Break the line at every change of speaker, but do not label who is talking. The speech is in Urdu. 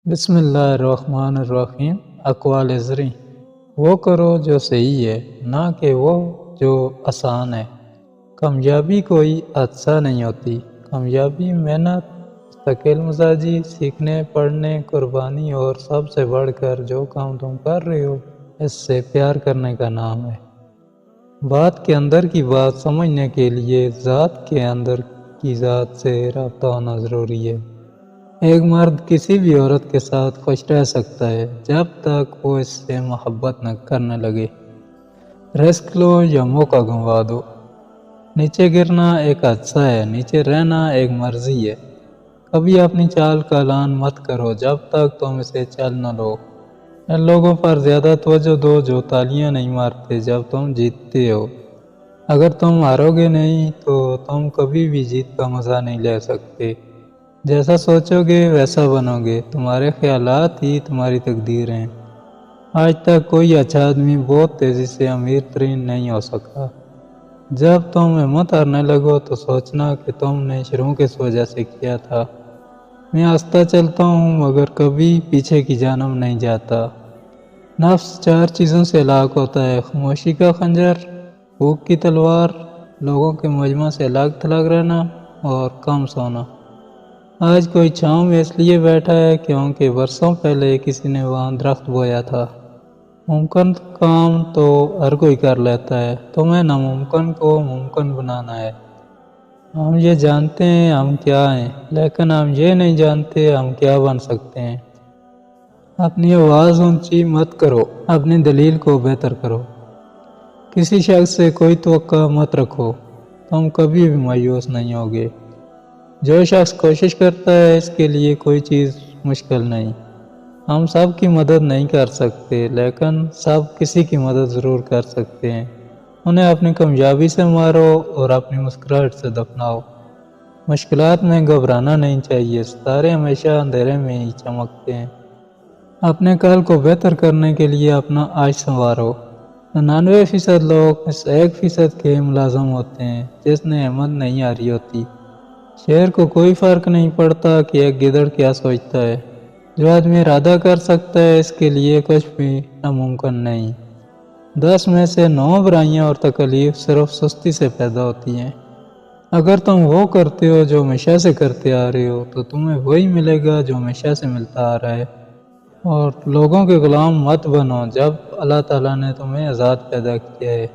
بسم اللہ الرحمن الرحیم۔ اقوال زریں، وہ کرو جو صحیح ہے، نہ کہ وہ جو آسان ہے۔ کامیابی کوئی حادثہ نہیں ہوتی، کامیابی محنت، مستقل مزاجی، سیکھنے، پڑھنے، قربانی اور سب سے بڑھ کر جو کام تم کر رہے ہو اس سے پیار کرنے کا نام ہے۔ بات کے اندر کی بات سمجھنے کے لیے ذات کے اندر کی ذات سے رابطہ ہونا ضروری ہے۔ ایک مرد کسی بھی عورت کے ساتھ خوش رہ سکتا ہے جب تک وہ اس سے محبت نہ کرنے لگے۔ رزق لو یا موقع گنوا دو۔ نیچے گرنا ایک حادثہ ہے، نیچے رہنا ایک مرضی ہے۔ کبھی اپنی چال کا اعلان مت کرو جب تک تم اسے چل نہ لو۔ ان لوگوں پر زیادہ توجہ دو جو تالیاں نہیں مارتے جب تم جیتتے ہو۔ اگر تم ہارو گے نہیں تو تم کبھی بھی جیت کا مزہ نہیں لے سکتے۔ جیسا سوچو گے ویسا بنو گے، تمہارے خیالات ہی تمہاری تقدیر ہیں۔ آج تک کوئی اچھا آدمی بہت تیزی سے امیر ترین نہیں ہو سکا۔ جب تم ہمت ہارنے لگو تو سوچنا کہ تم نے شروع کس وجہ سے کیا تھا۔ میں آہستہ چلتا ہوں مگر کبھی پیچھے کی جانب نہیں جاتا۔ نفس 4 چیزوں سے ہلاک ہوتا ہے: خاموشی کا خنجر، بھوک کی تلوار، لوگوں کے مجمع سے الگ تھلگ رہنا اور کم سونا۔ آج کوئی چھاؤں میں اس لیے بیٹھا ہے کیونکہ برسوں پہلے کسی نے وہاں درخت بویا تھا۔ ممکن کام تو ہر کوئی کر لیتا ہے، تمہیں ناممکن کو ممکن بنانا ہے۔ ہم یہ جانتے ہیں ہم کیا ہیں، لیکن ہم یہ نہیں جانتے ہم کیا بن سکتے ہیں۔ اپنی آواز اونچی مت کرو، اپنی دلیل کو بہتر کرو۔ کسی شخص سے کوئی توقع مت رکھو، تم کبھی بھی مایوس نہیں ہوگے۔ جو شخص کوشش کرتا ہے اس کے لیے کوئی چیز مشکل نہیں۔ ہم سب کی مدد نہیں کر سکتے لیکن سب کسی کی مدد ضرور کر سکتے ہیں۔ انہیں اپنی کامیابی سے مارو اور اپنی مسکراہٹ سے دفناؤ۔ مشکلات میں گھبرانا نہیں چاہیے، ستارے ہمیشہ اندھیرے میں ہی چمکتے ہیں۔ اپنے کل کو بہتر کرنے کے لیے اپنا آج سنوارو۔ 99% لوگ اس 1% کے ملازم ہوتے ہیں جس نے ہمت نہیں ہاری ہوتی۔ شیر کو کوئی فرق نہیں پڑتا کہ ایک گدڑ کیا سوچتا ہے۔ جو آدمی ارادہ کر سکتا ہے اس کے لیے کچھ بھی ناممکن نہیں۔ 10 میں سے 9 برائیاں اور تکلیف صرف سستی سے پیدا ہوتی ہیں۔ اگر تم وہ کرتے ہو جو ہمیشہ سے کرتے آ رہے ہو تو تمہیں وہی ملے گا جو ہمیشہ سے ملتا آ رہا ہے۔ اور لوگوں کے غلام مت بنو جب اللہ تعالیٰ نے تمہیں آزاد پیدا کیا ہے۔